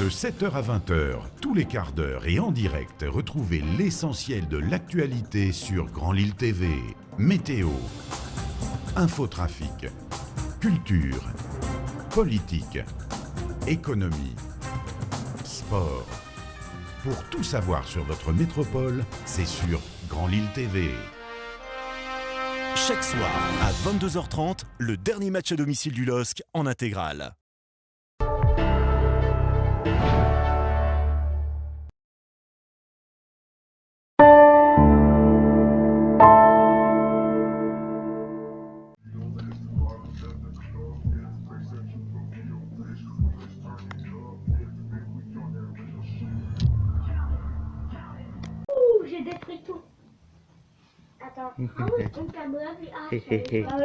De 7h à 20h, tous les quarts d'heure et en direct, retrouvez l'essentiel de l'actualité sur Grand Lille TV. Météo, infotrafic, culture, politique, économie, sport. Pour tout savoir sur votre métropole, c'est sur Grand Lille TV. Chaque soir, à 22h30, le dernier match à domicile du LOSC en intégrale. J'ai détruit tout. Attends. Ah oui, une carbone. Ah oui,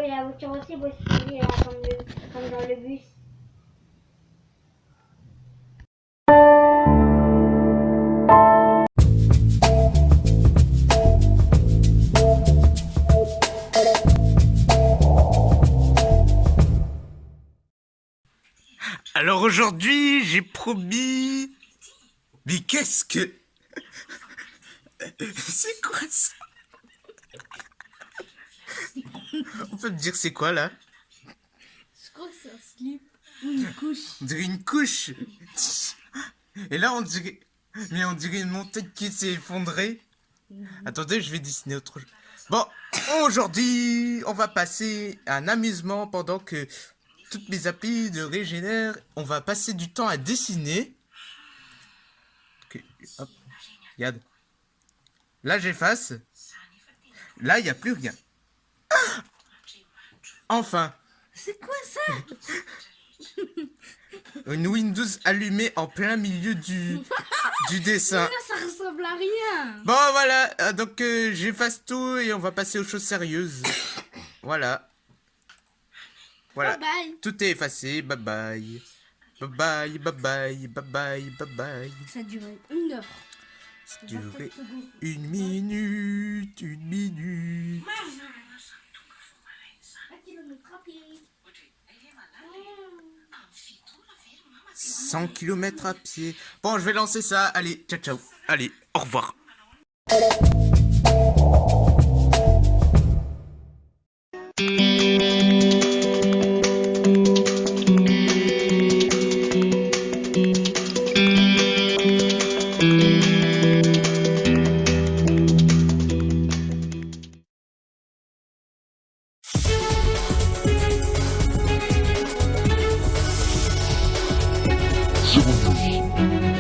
la voiture aussi, moi aussi, comme dans le bus. Alors aujourd'hui, j'ai promis... Mais qu'est-ce que... C'est quoi ça? On peut me dire c'est quoi là? Je crois que c'est un slip ou une couche. On dirait une couche. Et là on dirait... Mais on dirait une montagne qui s'est effondrée. Attendez, je vais dessiner autre chose. Bon, aujourd'hui, on va passer un amusement pendant que toutes mes applis de régénèrent. On va passer du temps à dessiner. Ok, hop, regarde. Là, j'efface. Là, il n'y a plus rien. Enfin. C'est quoi ça? Une Windows allumée en plein milieu du dessin. Là, ça ressemble à rien. Bon, voilà. Donc, j'efface tout et on va passer aux choses sérieuses. Voilà. Voilà. Bye bye. Tout est effacé. Bye bye. Bye bye, bye bye, bye bye, bye bye. Ça a duré 1 heure. Ça a duré 1 minute, 1 minute. 100 km à pied. Bon, je vais lancer ça. Allez, ciao, ciao. Allez, au revoir.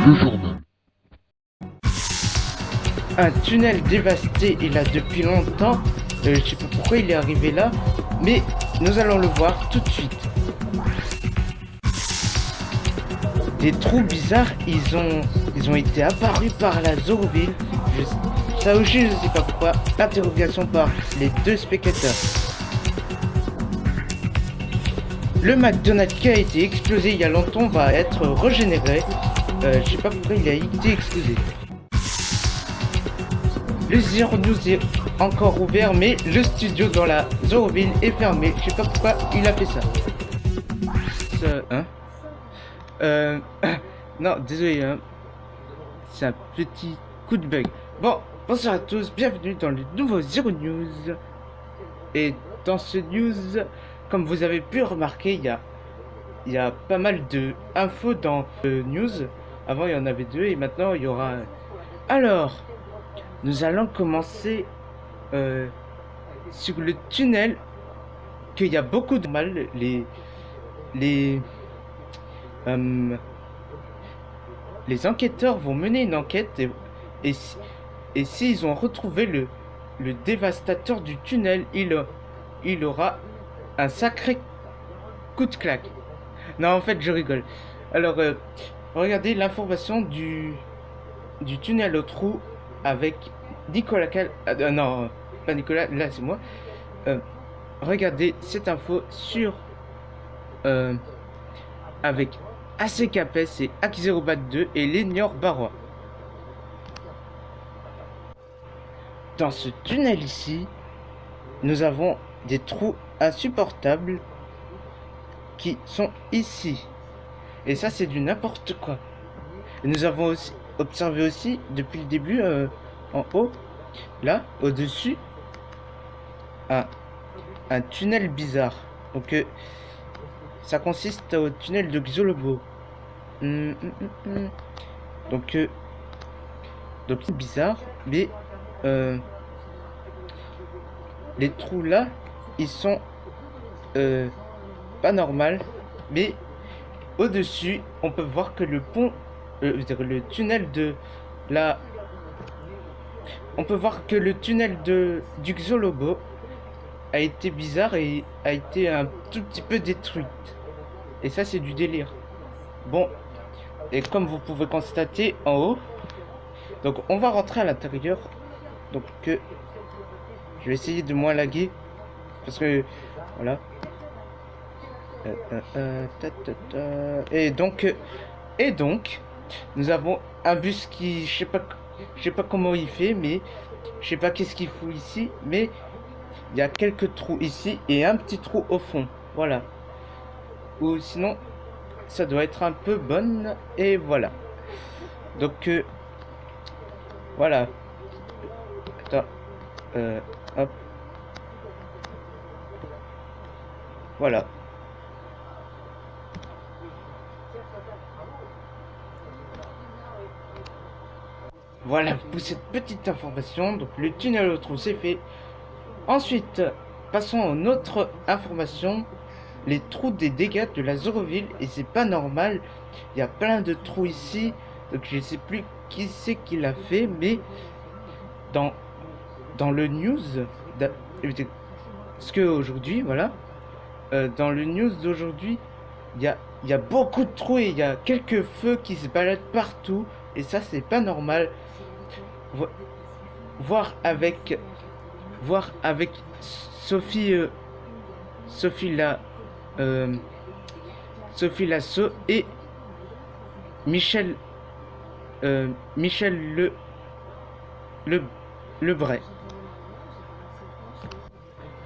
Le journal. Un tunnel dévasté est là depuis longtemps. Je sais pas pourquoi il est arrivé là, mais nous allons le voir tout de suite. Des trous bizarres, ils ont été apparus par la Zoroville. Ça aussi, je sais pas pourquoi. Interrogation par les 2 spectateurs. Le McDonald's qui a été explosé il y a longtemps va être régénéré. Je sais pas pourquoi il a été explosé. Le Zero News est encore ouvert, mais le studio dans la Zoroville est fermé. Je sais pas pourquoi il a fait ça. Non, désolé, hein. C'est un petit coup de bug. Bon, bonsoir à tous, bienvenue dans le nouveau Zero News. Et dans ce news, comme vous avez pu remarquer, il y a pas mal de infos dans news. Avant, il y en avait 2 et maintenant, il y aura... Alors, nous allons commencer sur le tunnel, qu'il y a beaucoup de mal. Les enquêteurs vont mener une enquête et s'ils ont retrouvé le dévastateur du tunnel, il aura un sacré coup de claque. Non, en fait, je rigole. Alors, regardez l'information du tunnel au trou avec Nicolas non, pas Nicolas, là c'est moi. Regardez cette info sur avec ACKPS et Ak0bat2 et Lénior Barrois. Dans ce tunnel ici, nous avons des trous insupportables qui sont ici. Et ça, c'est du n'importe quoi. Et nous avons aussi observé aussi, depuis le début, en haut, là, au-dessus, un tunnel bizarre. Donc, ça consiste au tunnel de Xolobo. Donc, c'est bizarre, mais les trous là, ils sont pas normaux, mais au-dessus, on peut voir que le pont, le tunnel de la... On peut voir que le tunnel du Xolobo a été bizarre et a été un tout petit peu détruite. Et ça, c'est du délire. Bon, et comme vous pouvez constater en haut, donc on va rentrer à l'intérieur. Donc je vais essayer de moins laguer parce que voilà. Et donc nous avons un bus qui je sais pas comment il fait, mais je sais pas qu'est-ce qu'il fout ici, mais il y a quelques trous ici et un petit trou au fond, voilà. Ou sinon ça doit être un peu bonne, et voilà. Donc voilà. Attends, hop, voilà. Voilà pour cette petite information. Donc le tunnel au trou c'est fait. Ensuite, passons à une autre information. Les trous des dégâts de la Zoroville, et c'est pas normal. Il y a plein de trous ici. Donc je sais plus qui c'est qui l'a fait, mais dans le news, parce que aujourd'hui, voilà, dans le news d'aujourd'hui, il y a beaucoup de trous et il y a quelques feux qui se baladent partout, et ça c'est pas normal. Voir avec Sophie Lasso et Michel Lebray.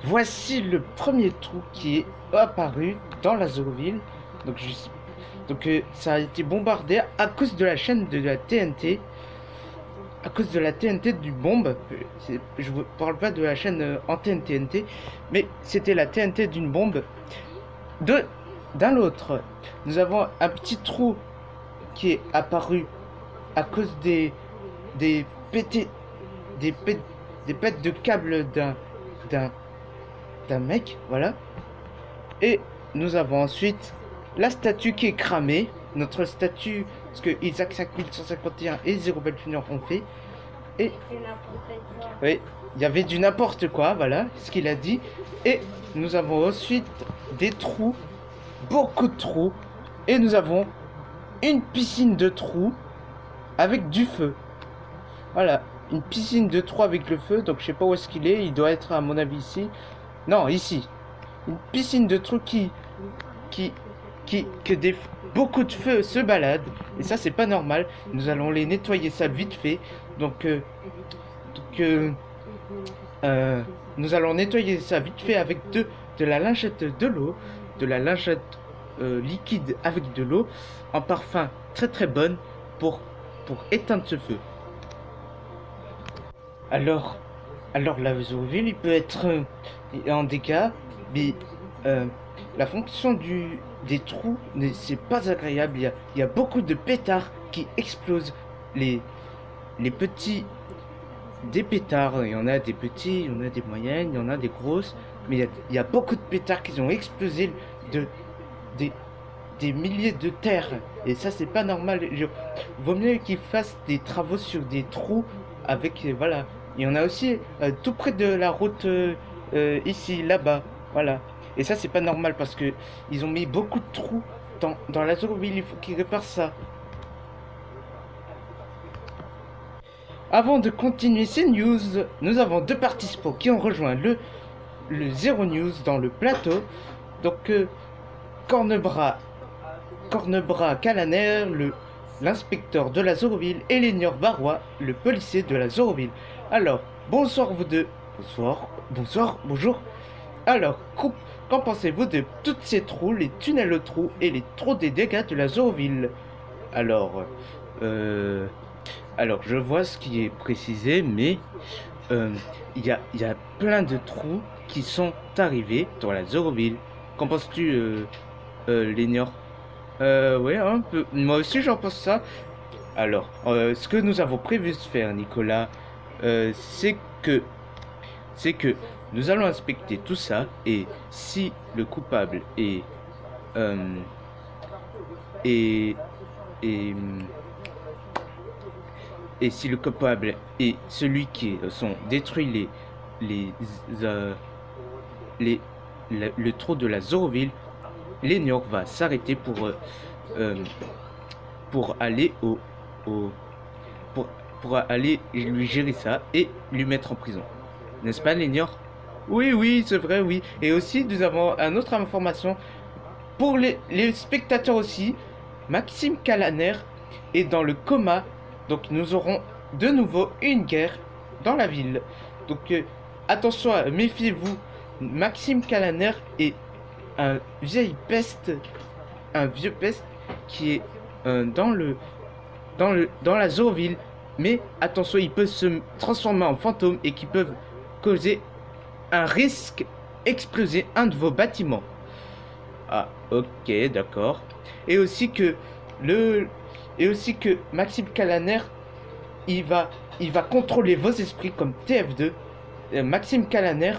Voici le premier trou qui est apparu dans la Zoroville. Donc ça a été bombardé à cause de la chaîne de la TNT. À cause de la TNT du bombe. Je ne parle pas de la chaîne antenne TNT, mais c'était la TNT d'une bombe. D'un autre, nous avons un petit trou qui est apparu à cause des pètes de câbles d'un mec, voilà. Et nous avons ensuite la statue qui est cramée, notre statue, parce que Isaac 5151 et Zero Bell Junior ont fait. Et oui, il y avait du n'importe quoi, voilà ce qu'il a dit. Et nous avons ensuite des trous, beaucoup de trous, et nous avons une piscine de trous avec du feu. Voilà, une piscine de trous avec le feu. Donc je sais pas où est-ce qu'il est. Il doit être à mon avis ici. Non, ici. Une piscine de trous beaucoup de feux se baladent. Et ça c'est pas normal. Nous allons les nettoyer ça vite fait. Donc nous allons nettoyer ça vite fait avec de la lingette de l'eau, de la lingette liquide avec de l'eau, en parfum très très bonne pour éteindre ce feu. Alors la Zoroville, il peut être en dégâts, mais la fonction des trous, c'est pas agréable. Il y a beaucoup de pétards qui explosent. Les petits, des pétards, il y en a des petits, il y en a des moyennes, il y en a des grosses, mais il y a beaucoup de pétards qui ont explosé des milliers de terres, et ça c'est pas normal. Vaut mieux qu'ils fassent des travaux sur des trous avec, voilà. Il y en a aussi tout près de la route ici, là-bas, voilà. Et ça c'est pas normal parce que ils ont mis beaucoup de trous dans la Zoroville. Il faut qu'ils réparent ça. Avant de continuer ces news, nous avons deux participants qui ont rejoint le Zero News dans le plateau. Donc Cornebras Calaner, l'inspecteur de la Zoroville, et Lénior Barrois, le policier de la Zoroville. Alors, bonsoir vous deux. Bonjour. Alors, qu'en pensez-vous de tous ces trous, les tunnels aux trous et les trous des dégâts de la Zoroville? Alors, Alors, je vois ce qui est précisé, mais il y a plein de trous qui sont arrivés dans la Zoroville. Qu'en penses-tu, Lénior? Ouais, un peu. Moi aussi, j'en pense ça. Alors, ce que nous avons prévu de faire, Nicolas, c'est que nous allons inspecter tout ça, et si le coupable est et si le coupable est celui qui sont détruit le trou de la Zoroville, Lénior va s'arrêter pour aller pour aller lui gérer ça et lui mettre en prison. N'est-ce pas, Lénior? Oui, c'est vrai, oui. Et aussi, nous avons une autre information pour les spectateurs aussi. Maxime Callaner est dans le coma, donc nous aurons de nouveau une guerre dans la ville. Donc attention, méfiez-vous. Maxime Callaner est un vieux peste qui est dans la Zoroville. Mais attention, il peut se transformer en fantôme et qui peuvent causer un risque exploser un de vos bâtiments. Ah, ok, d'accord. Et aussi que Maxime Callaner, il va contrôler vos esprits comme TF2. Maxime Callaner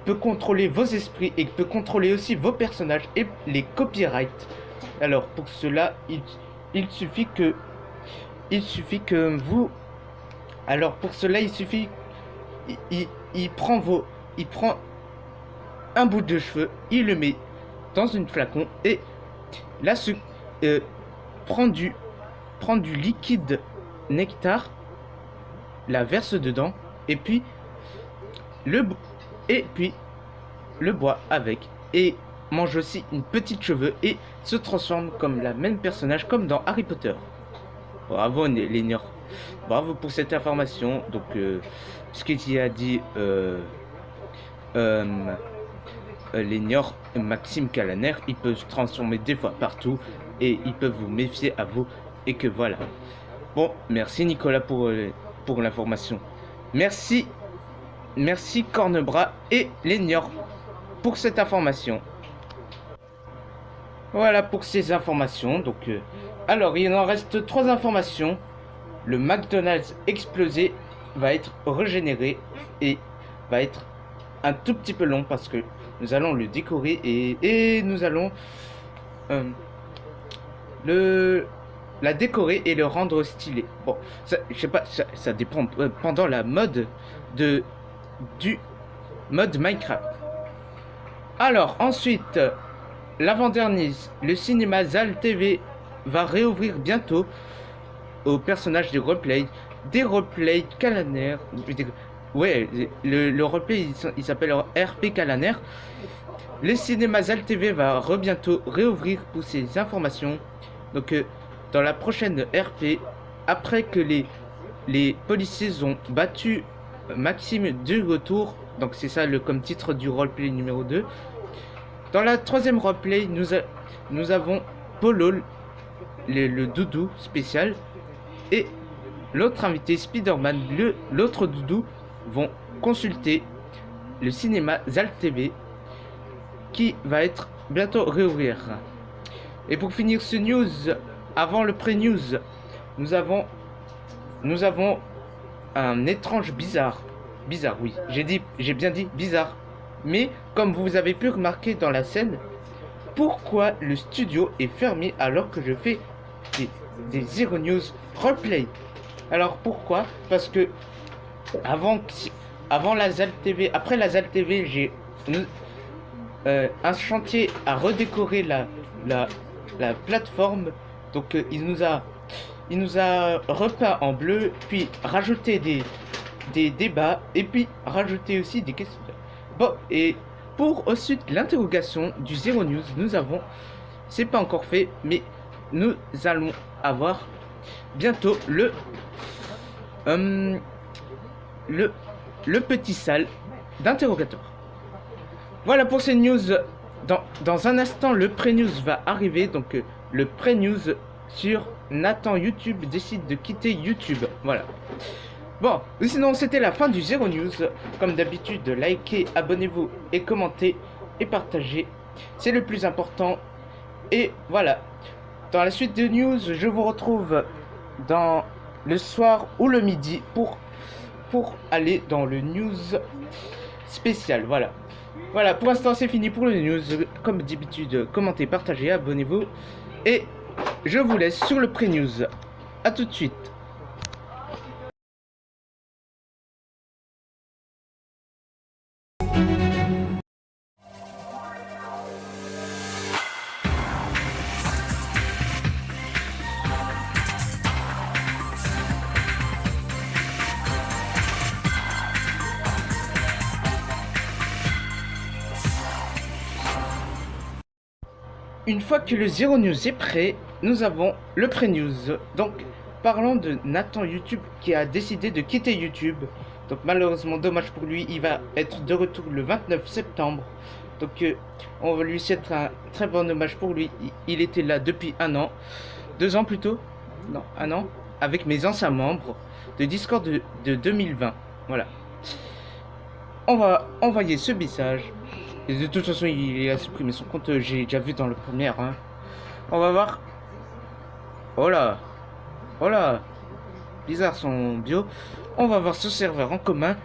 peut contrôler vos esprits et peut contrôler aussi vos personnages et les copyrights. Alors pour cela, il suffit que vous. Alors pour cela, il suffit. Il prend un bout de cheveux, il le met dans une flacon et là prend du liquide nectar, la verse dedans et puis le boit avec et mange aussi une petite cheveux et se transforme comme la même personnage comme dans Harry Potter. Bravo Lénior, bravo pour cette information. Donc ce qu'il y a dit Lénior, Maxime Callaner, il peut se transformer des fois partout et il peut vous méfier à vous et que voilà. Bon, merci Nicolas pour l'information. Merci Cornebras et Lénior pour cette information. Voilà pour ces informations. Donc, alors il en reste 3 informations. Le McDonald's explosé va être régénéré et va être un tout petit peu long parce que nous allons le décorer et nous allons la décorer et le rendre stylé. Bon, ça, je sais pas, ça dépend pendant la mode du mode Minecraft. Alors ensuite, l'avant-dernier, le cinéma Zal TV va réouvrir bientôt au personnage des roleplay Callaner. Ouais, le roleplay il s'appelle RP Callaner. Le cinéma Zal TV va bientôt réouvrir pour ces informations. Donc dans la prochaine RP, après que les policiers ont battu Maxime de retour, donc c'est ça comme titre du roleplay numéro 2. Dans la troisième roleplay, nous avons Polo, le doudou spécial, et l'autre invité, Spider-Man, l'autre doudou, vont consulter le cinéma Zal TV qui va être bientôt réouvrir. Et pour finir ce news, avant le pré-news, nous avons un étrange bizarre, oui, j'ai bien dit bizarre. Mais comme vous avez pu remarquer dans la scène, pourquoi le studio est fermé alors que je fais des Zero News roleplay? Alors pourquoi? Parce que avant la Zal TV, après la Zal TV, j'ai un chantier à redécorer la plateforme. Donc il nous a repeint en bleu, puis rajouté des débats et puis rajouté aussi des questions. Bon, et pour ensuite l'interrogation du Zero News, nous avons, c'est pas encore fait, mais nous allons avoir bientôt le petit salle d'interrogatoire. Voilà pour ces news. Dans un instant, le pré-news va arriver, donc le pré-news sur Nathan YouTube décide de quitter YouTube. Voilà. Bon, sinon c'était la fin du Zero News. Comme d'habitude, likez, abonnez-vous et commentez et partagez. C'est le plus important. Et voilà. Dans la suite des news, je vous retrouve dans le soir ou le midi pour aller dans le news spécial. Voilà. Voilà, pour l'instant c'est fini pour le news. Comme d'habitude, commentez, partagez, abonnez-vous. Et je vous laisse sur le pré-news. A tout de suite. Une fois que le Zero News est prêt, nous avons le pré-news. Donc, parlons de Nathan YouTube qui a décidé de quitter YouTube. Donc, malheureusement, dommage pour lui, il va être de retour le 29 septembre. Donc, on va lui souhaiter un très bon hommage pour lui. Il était là depuis 1 an. 2 ans plutôt. Non, 1 an. Avec mes anciens membres de Discord de 2020. Voilà. On va envoyer ce message. Et de toute façon, il a supprimé son compte, j'ai déjà vu dans le premier. Hein. On va voir. Oh là. Oh là. Bizarre son bio. On va voir ce serveur en commun.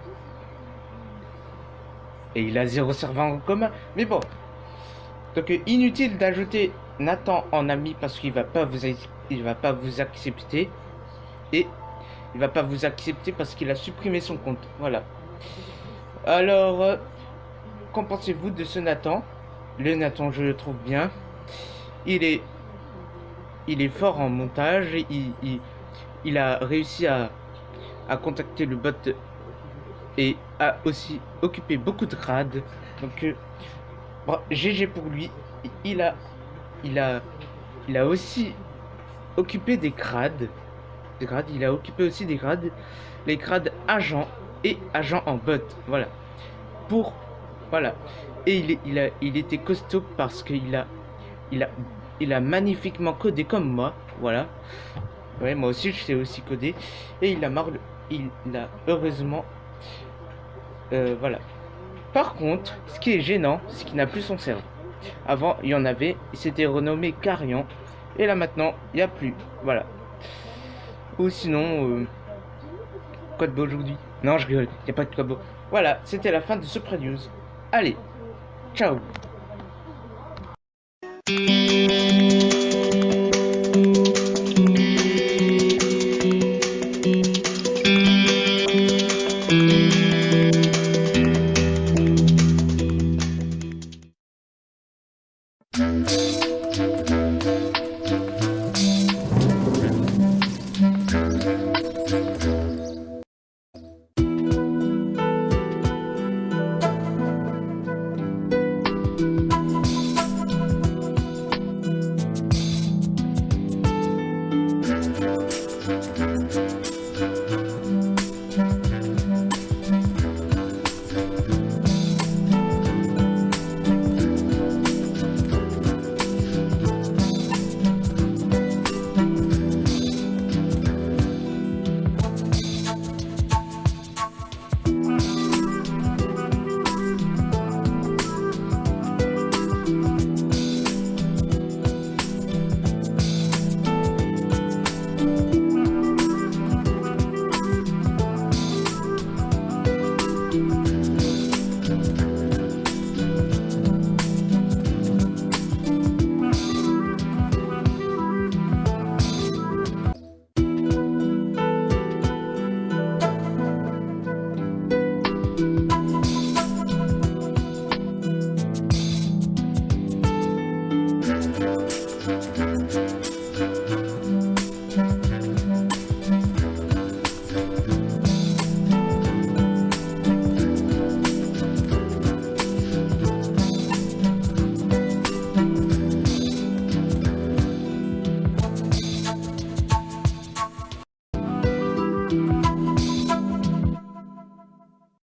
Et il a 0 serveur en commun. Mais bon. Donc inutile d'ajouter Nathan en ami parce qu'il va pas vous accepter. Et il va pas vous accepter parce qu'il a supprimé son compte. Voilà. Alors... qu'en pensez-vous de ce Nathan? Le Nathan, je le trouve bien. Il est fort en montage. Il a réussi à contacter le bot et a aussi occupé beaucoup de grades. Donc, bon, GG pour lui. Il a aussi occupé des grades. Il a occupé aussi des grades. Les grades agent et agent en bot. Voilà. Voilà. Et il était costaud parce qu'il a magnifiquement codé comme moi. Voilà. Ouais, moi aussi je sais aussi coder. Et il a heureusement voilà. Par contre, ce qui est gênant, c'est qu'il n'a plus son serveur. Avant, il y en avait, il s'était renommé Carian. Et là maintenant, il n'y a plus. Voilà. Ou sinon, quoi de beau aujourd'hui? Non, je rigole, il n'y a pas de quoi de beau. Voilà, c'était la fin de ce pré-news. Allez, ciao.